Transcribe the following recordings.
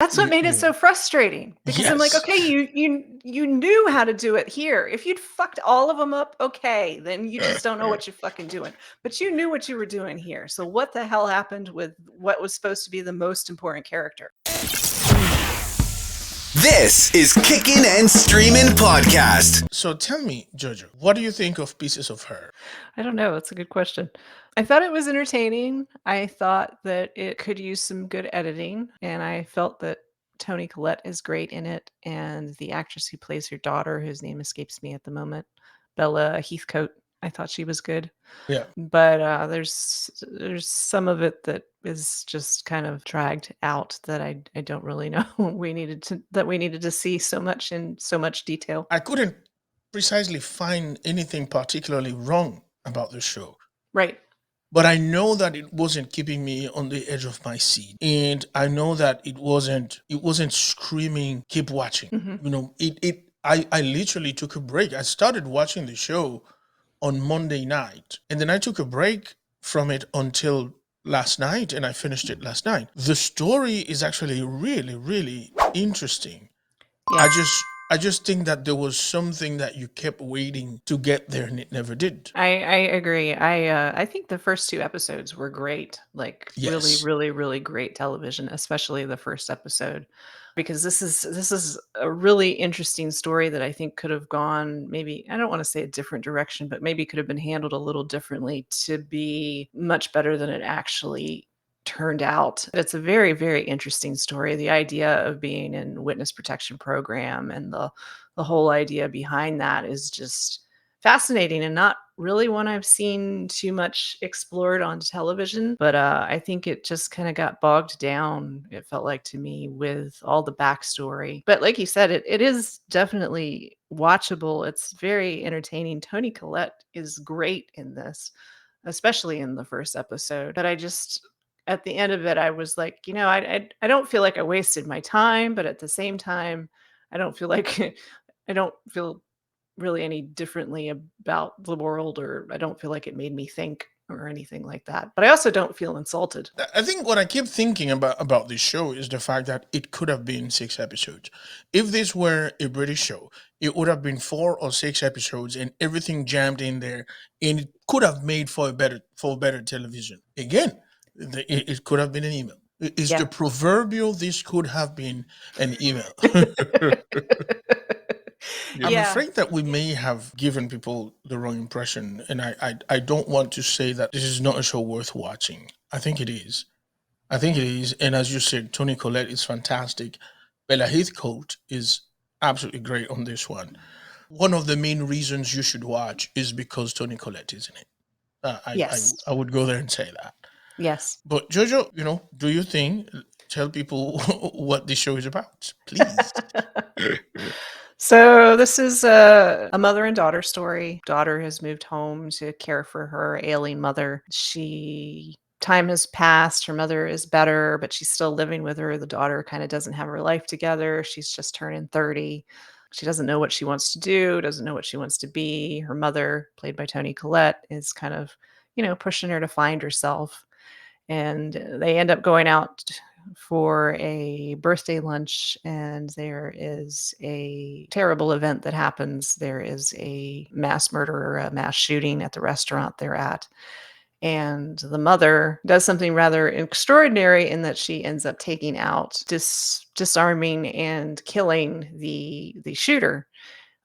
That's what made it so frustrating, because I'm like, Yes. okay, you knew how to do it here. If you'd fucked all of them up, okay, then you just don't know what you're fucking doing. But you knew what you were doing here. So what the hell happened with what was supposed to be the most important character? This is Kickin' and Streamin' Podcast. So tell me, Jojo, what do you think of Pieces of Her? I don't know. It's a good question. I thought it was entertaining. I thought that it could use some good editing, and I felt that Toni Collette is great in it, and the actress who plays her daughter, whose name escapes me at the moment, Bella Heathcote, I thought she was good. Yeah. But there's some of it that is just kind of dragged out that I don't really know we needed to see so much in so much detail. I couldn't precisely find anything particularly wrong about the show. Right. But I know that it wasn't keeping me on the edge of my seat. And I know that it wasn't screaming, keep watching. Mhm. You know, I literally took a break. I started watching the show on Monday night, and then I took a break from it until last night, and I finished it last night. The story is actually really, really interesting. Yeah. I just think that there was something that you kept waiting to get there and it never did. I agree. I think the first 2 episodes were great, like, really, Yes. really, really great television, especially the first episode, because this is a really interesting story that I think could have gone, maybe, I don't wanna say a different direction, but maybe could have been handled a little differently to be much better than it actually turned out. It's a very, very interesting story. The idea of being in witness protection program and the whole idea behind that is just fascinating, and not really one I've seen too much explored on television, but, I think it just kinda got bogged down, it felt like to me, with all the backstory. But like you said, it is definitely watchable, it's very entertaining. Toni Collette is great in this, especially in the first episode, but I just, at the end of it, I was like, I don't feel like I wasted my time, but at the same time, I don't feel like I don't feel really any differently about the world, or I don't feel like it made me think or anything like that. But I also don't feel insulted. I think what I keep thinking about this show is the fact that it could have been 6 episodes. If this were a British show, it would have been 4 or 6 episodes and everything jammed in there, and it could have made for better television. Again, it could have been an email. It's Yeah. the proverbial this could have been an email. I'm Yeah. afraid that we may have given people the wrong impression, and I don't want to say that this is not a show worth watching. I think it is. I think it is, and as you said, Toni Collette is fantastic. Bella Heathcote is absolutely great on this one. One of the main reasons you should watch is because Toni Collette is in it. Yes. I would go there and say that. Yes. But Jojo, do you think? Tell people what this show is about, please. So this is a mother and daughter story. Daughter has moved home to care for her ailing mother. Time has passed. Her mother is better, but she's still living with her. The daughter kind of doesn't have her life together. She's just turning 30. She doesn't know what she wants to do, doesn't know what she wants to be. Her mother, played by Toni Collette, is kind of, pushing her to find herself. And they end up going out for a birthday lunch, and there is a terrible event that happens. There is a mass murder, a mass shooting at the restaurant they're at. And the mother does something rather extraordinary in that she ends up taking out, disarming and killing the shooter,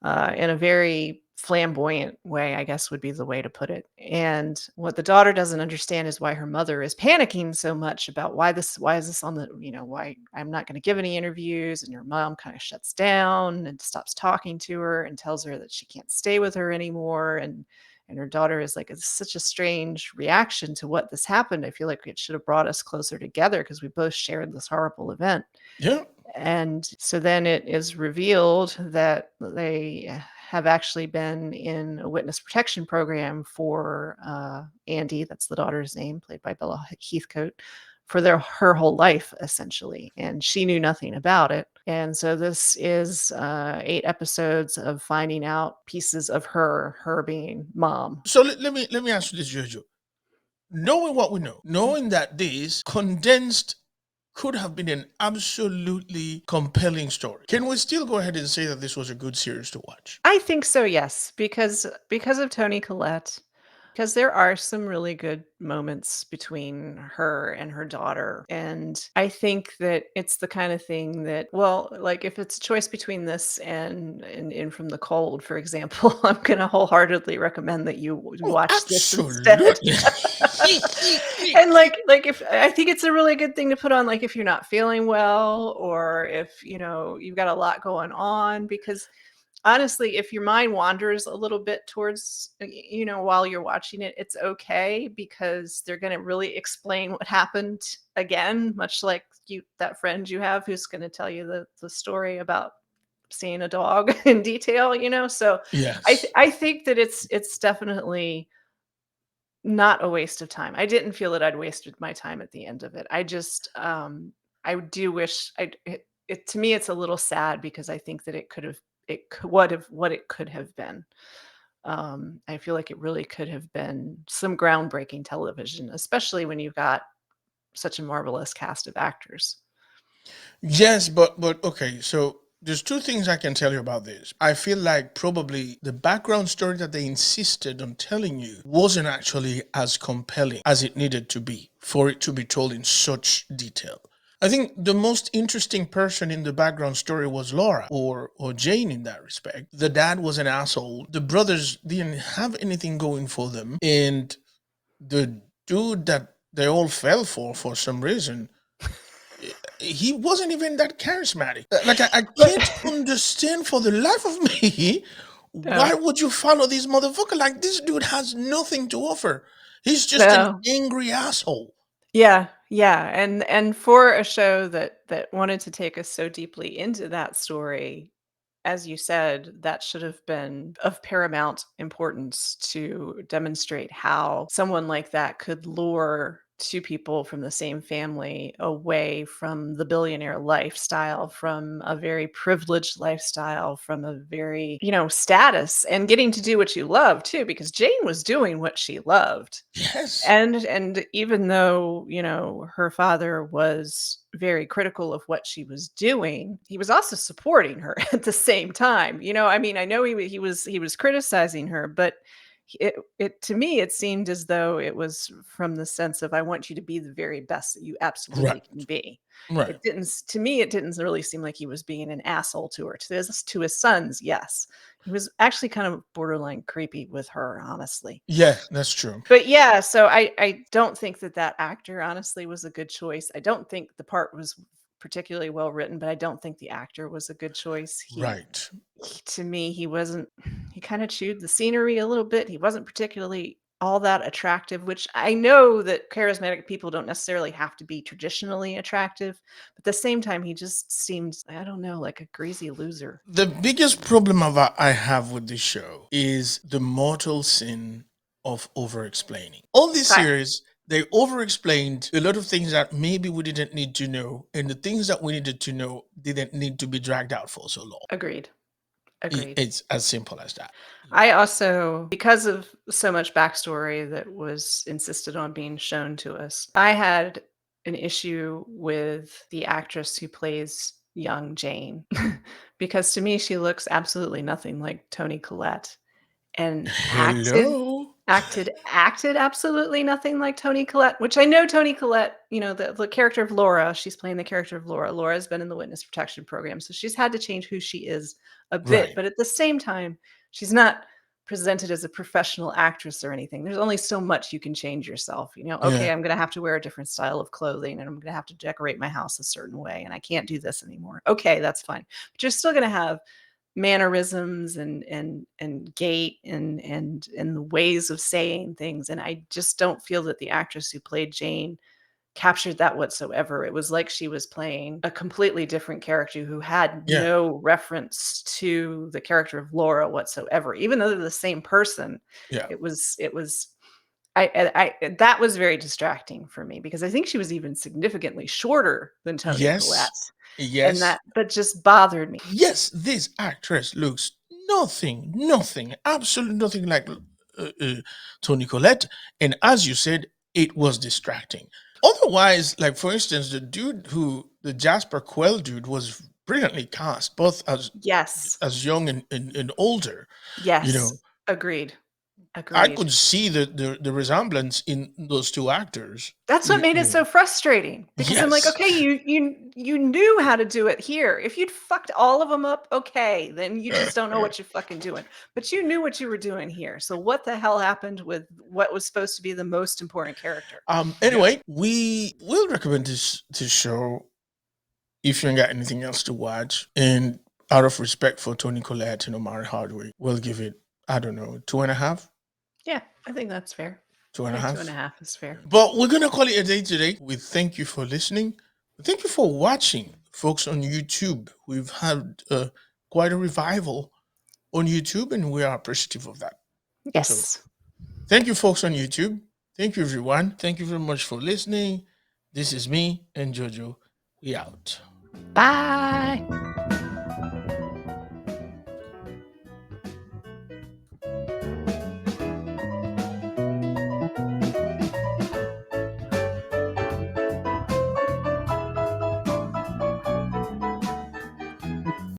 in a very flamboyant way, I guess would be the way to put it. And what the daughter doesn't understand is why her mother is panicking so much about why is this on the, why I'm not going to give any interviews. And her mom kind of shuts down and stops talking to her and tells her that she can't stay with her anymore. And her daughter is like, it's such a strange reaction to what this happened. I feel like it should have brought us closer together because we both shared this horrible event. Yeah. And so then it is revealed that they have actually been in a witness protection program for Andy, that's the daughter's name, played by Bella Heathcote, for her whole life, essentially. And she knew nothing about it. And so this is 8 episodes of finding out pieces of her being mom. So let me ask you this, Jojo. Knowing what we know, knowing that this condensed could have been an absolutely compelling story. Can we still go ahead and say that this was a good series to watch? I think so, yes, because of Toni Collette, because there are some really good moments between her and her daughter, and I think that it's the kind of thing that, well, like, if it's a choice between this and In From the Cold, for example, I'm gonna wholeheartedly recommend that you Oh, watch this instead. absolutely. And, if I think it's a really good thing to put on, like, if you're not feeling well or if, you've got a lot going on, because honestly, if your mind wanders a little bit towards, while you're watching it, it's okay because they're going to really explain what happened again, much like that friend you have who's going to tell you the story about seeing a dog in detail. So Yes. I think that it's definitely not a waste of time. I didn't feel that I'd wasted my time at the end of it. I do wish to me, it's a little sad because I think that what it could have been. I feel like it really could have been some groundbreaking television, especially when you've got such a marvelous cast of actors. Yes, but okay, so there's two things I can tell you about this. I feel like probably the background story that they insisted on telling you wasn't actually as compelling as it needed to be for it to be told in such detail. I think the most interesting person in the background story was Laura or Jane in that respect. The dad was an asshole. The brothers didn't have anything going for them. And the dude that they all fell for some reason, he wasn't even that charismatic. Like I can't understand for the life of me why No, would you follow this motherfucker? Like this dude has nothing to offer. He's just an no. angry asshole. Yeah, yeah, and for a show that wanted to take us so deeply into that story, as you said, that should have been of paramount importance to demonstrate how someone like that could lure two people from the same family away from the billionaire lifestyle, from a very privileged lifestyle, from a very, status, and getting to do what you love too, because Jane was doing what she loved. Yes. And even though, her father was very critical of what she was doing, he was also supporting her at the same time. I mean, I know he was criticizing her, but it to me it seemed as though it was from the sense of, I want you to be the very best that you absolutely Right. can be. Right. To me it didn't really seem like he was being an asshole to her. To his sons, yes. He was actually kind of borderline creepy with her, honestly. Yeah, that's true. But yeah, so I don't think that actor honestly was a good choice. I don't think the part was particularly well written, but I don't think the actor was a good choice. Right. To me, he wasn't. He kind of chewed the scenery a little bit. He wasn't particularly all that attractive, which I know that charismatic people don't necessarily have to be traditionally attractive, but at the same time, he just seemed, I don't know, like a greasy loser. The biggest problem I have with this show is the mortal sin of over explaining. All this Ki- series, they over explained a lot of things that maybe we didn't need to know, and the things that we needed to know didn't need to be dragged out for so long. Agreed. Agreed. It's as simple as that. I also, because of so much backstory that was insisted on being shown to us, I had an issue with the actress who plays young Jane because to me she looks absolutely nothing like Toni Collette, and Hello? acted absolutely nothing like Toni Collette, which I know Toni Collette, the character of Laura, she's playing the character of Laura. Laura's been in the witness protection program, so she's had to change who she is a bit, Right. but at the same time, she's not presented as a professional actress or anything. There's only so much you can change yourself. Okay, Yeah. I'm going to have to wear a different style of clothing and I'm going to have to decorate my house a certain way and I can't do this anymore. Okay, that's fine. But you're still going to have mannerisms and gait and the ways of saying things, and I just don't feel that the actress who played Jane captured that whatsoever. It was like she was playing a completely different character who had Yeah. no reference to the character of Laura whatsoever, even though they're the same person. Yeah. It was I that was very distracting for me because I think she was even significantly shorter than Toni Collette, Yes. and Yes. that just bothered me. Yes, this actress looks nothing, absolutely nothing like Toni Collette. And as you said, it was distracting. Otherwise, like for instance, the Jasper Quell dude was brilliantly cast, both Yes. as young and older. Yes. Agreed. I Agreed. could see the resemblance in those two actors. That's what made it so frustrating, because I'm like, Yes. okay, you knew how to do it here. If you'd fucked all of them up, okay, then you just don't know what you're fucking doing. But you knew what you were doing here. So what the hell happened with what was supposed to be the most important character? Anyway, we will recommend this show if you ain't got anything else to watch. And out of respect for Toni Collette and Omari Hardwick, we'll give it, I don't know, 2.5. Yeah, I think that's fair. Two and a I think half. 2.5 is fair. But we're gonna call it a day today. We thank you for listening. Thank you for watching, folks on YouTube. We've had quite a revival on YouTube, and we are appreciative of that. Yes. So, thank you, folks on YouTube. Thank you, everyone. Thank you very much for listening. This is me and Jojo. We out. Bye.